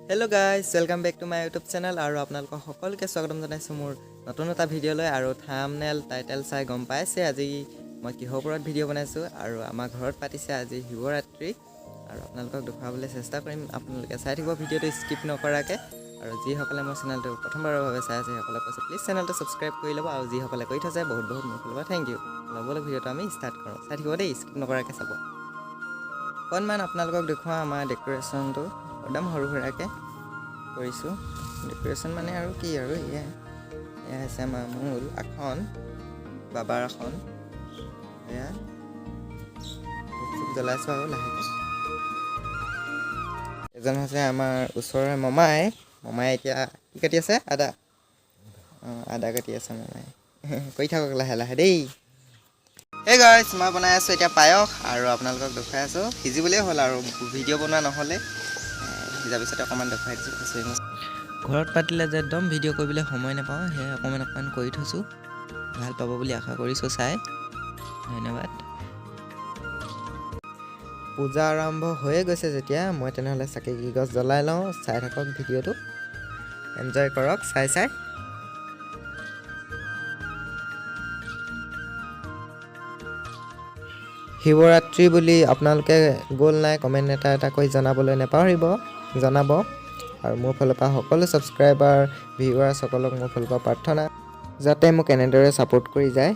Hello guys, welcome back to my YouTube channel আৰু আপোনালোকক সকলোকে স্বাগতম জনাইছো মোৰ নতুন এটা ভিডিও লৈ আৰু থাম্বনেল টাইটেল চাই গম পাইছে আজি মই কিহৰ ওপৰত ভিডিও বনাইছো আৰু আমাৰ ঘৰত পাতিছে আজি শিৱৰাত্ৰি আৰু আপোনালোকক দেখাবলৈ চেষ্টা কৰিম আপোনালোকে চাই থাকিব ভিডিওটো স্কিপ নকৰাকে আৰু যি সকলে মোৰ চেনেলটো প্ৰথমবাৰৰ বাবে চাই আছে সকলক কৈছো প্লিজ চেনেলটো সাবস্ক্ৰাইব কৰি ল'ব আৰু যি সকলে কৰি থৈছে বহুত বহুত মোৰ থ্যাংক ইউ লগলৈ ভিডিওটো আমি ষ্টাৰ্ট কৰোঁ চাই থাকিব দেই স্কিপ নকৰাকে চাব অকণমান আপোনালোকক দেখুৱা আমাৰ ডেকোৰেশ্যনটো একদম সৰু সুৰাকে কৰিছো ডেকোৰেশ্যন মানে আৰু কি আৰু এয়া আছে আমাৰ মূল আসন বাবাৰ আসন এয়া জ্বলাইছো আৰু লাহেকে এজন হৈছে আমাৰ ওচৰৰে মমাই এতিয়া কি কাটি আছে আদা কাটি আছে মমাই কৈ থাকক লাহে লাহে দেই Hey guys, মই বনাই আছো এতিয়া পায়স আৰু আপোনালোকক দেখাই আছো সিজিবলে হ'ল আৰু ভিডিও বনোৱা নহলে সিজাৰ পিছতে অকমান দেখাই দিছো ঘৰত পাতিলে যে একদম ভিডিও কৰিবলৈ সময় নাপাওঁ হে অকমান কৰি থৈছো ভাল পাব বুলি আশা কৰিছো চাই ধন্যবাদ পূজা আৰম্ভ হৈ গৈছে যেতিয়া মই তেনেহলে চাকি গছ জ্বলাই লওঁ চাই থাকক ভিডিওটো এনজয় কৰক চাই শিৱৰাত্ৰি বুলি আপোনালোকে গোল নাই কমেন্ট এটা কৈ জনাবলৈ নেপাহৰিব জনাব আৰু মোৰ ফালৰ পৰা সকলো সাবস্ক্ৰাইবাৰ ভিউৱাৰ্ছ সকলক মোৰ ফালৰ পৰা প্ৰাৰ্থনা যাতে মোক এনেদৰে সাপোৰ্ট কৰি যায়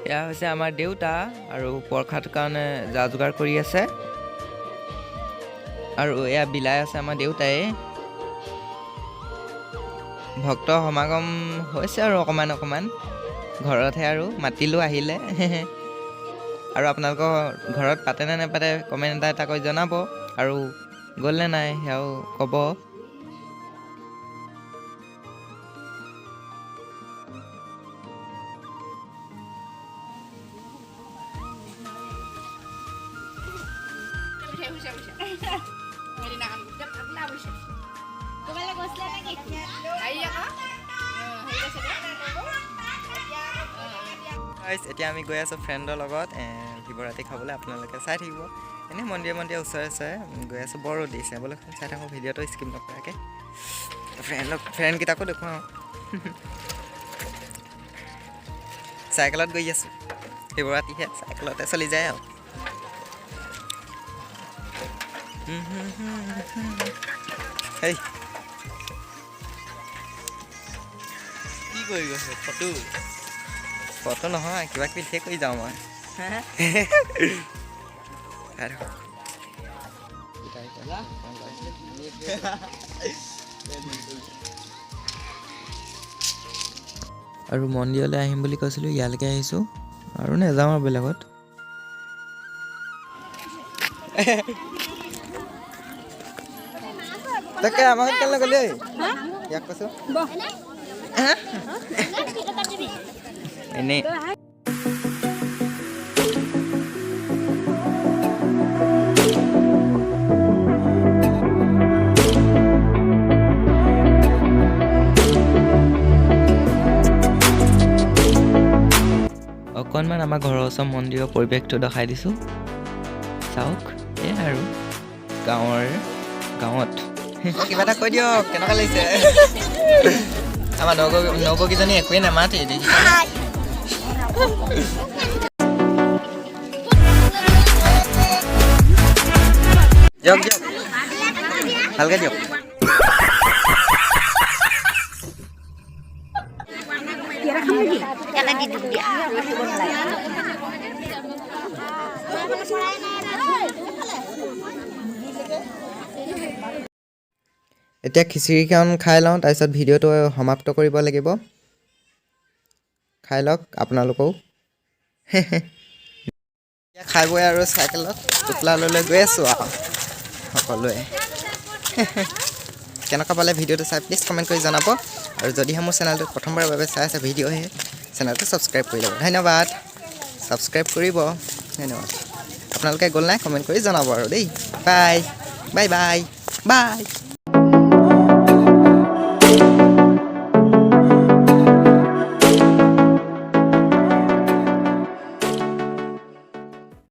এয়া হৈছে আমাৰ দেউতা আৰু পৰখাত কাৰণে যা যোগাৰ কৰি আছে আৰু এয়া বিলাই আছে আমাৰ দেউতাই ভক্ত সমাগম হৈছে আৰু অকমান ঘৰতহে আৰু মাতিলো আহিলে আৰু আপোনালোকৰ ঘৰত পাতে নে নেপাতে কমেন্ট এটা কৈ জনাব আৰু গ'ল নে নাই সেয়াও ক'ব এতিয়া আমি গৈ আছো ফ্ৰেণ্ডৰ লগত শিৱৰাত্ৰি খাবলৈ আপোনালোকে চাই থাকিব এনে মন্দিৰে ওচৰে গৈ আছো বৰ দিছে বোলে চাই থাকোঁ ভিডিঅ'টো স্কিপ নকৰাকে ফ্ৰেণ্ড কেইটাকো দেখুৱাওঁ চাইকেলত গৈ আছো শিৱৰাত্ৰিহে চাইকেলতে চলি যায় আৰু হেই কি কৰি গৈছে ফটো নহয় কিবা কিবি ঠেক কৰি যাওঁ মই আৰু মন্দিৰলৈ আহিম বুলি কৈছিলোঁ ইয়ালৈকে আহিছোঁ আৰু নাযাওঁ আৰু বেলেগত তাকে আমাক কেলে গ'লে ইয়াক কৈছোঁ এনেই অকণমান আমাৰ ঘৰৰ ওচৰৰ মন্দিৰৰ পৰিৱেশটো দেখাই দিছোঁ চাওক এই আৰু গাঁৱত কিবা এটা কৈ দিয়ক কেনেকুৱা লাগিছে আমাৰ নবৌকেইজনী একোৱেই নামাতে দিয়ক ভালকে দিয়ক এতিয়া খিচিৰিখন খাই লওঁ তাৰপিছত ভিডিঅ'টো সমাপ্ত কৰিব লাগিব খাই লওক আপোনালোকেও খাই বৈ আৰু চাইকেলত টোপোলালৈ গৈ আছোঁ আৰু সকলোৱে কেনেকুৱা পালে ভিডিঅ'টো চাই প্লিজ কমেণ্ট কৰি জনাব আৰু যদিহে মোৰ চেনেলটো প্ৰথমবাৰৰ বাবে চাই আছে ভিডিঅ'হে চেনেলটো ছাবস্ক্ৰাইব কৰি ল'ব ধন্যবাদ ছাবস্ক্ৰাইব কৰিব ধন্যবাদ আপোনালোকে গ'ল নাই কমেণ্ট কৰি জনাব আৰু দেই বাই বাই বাই বাই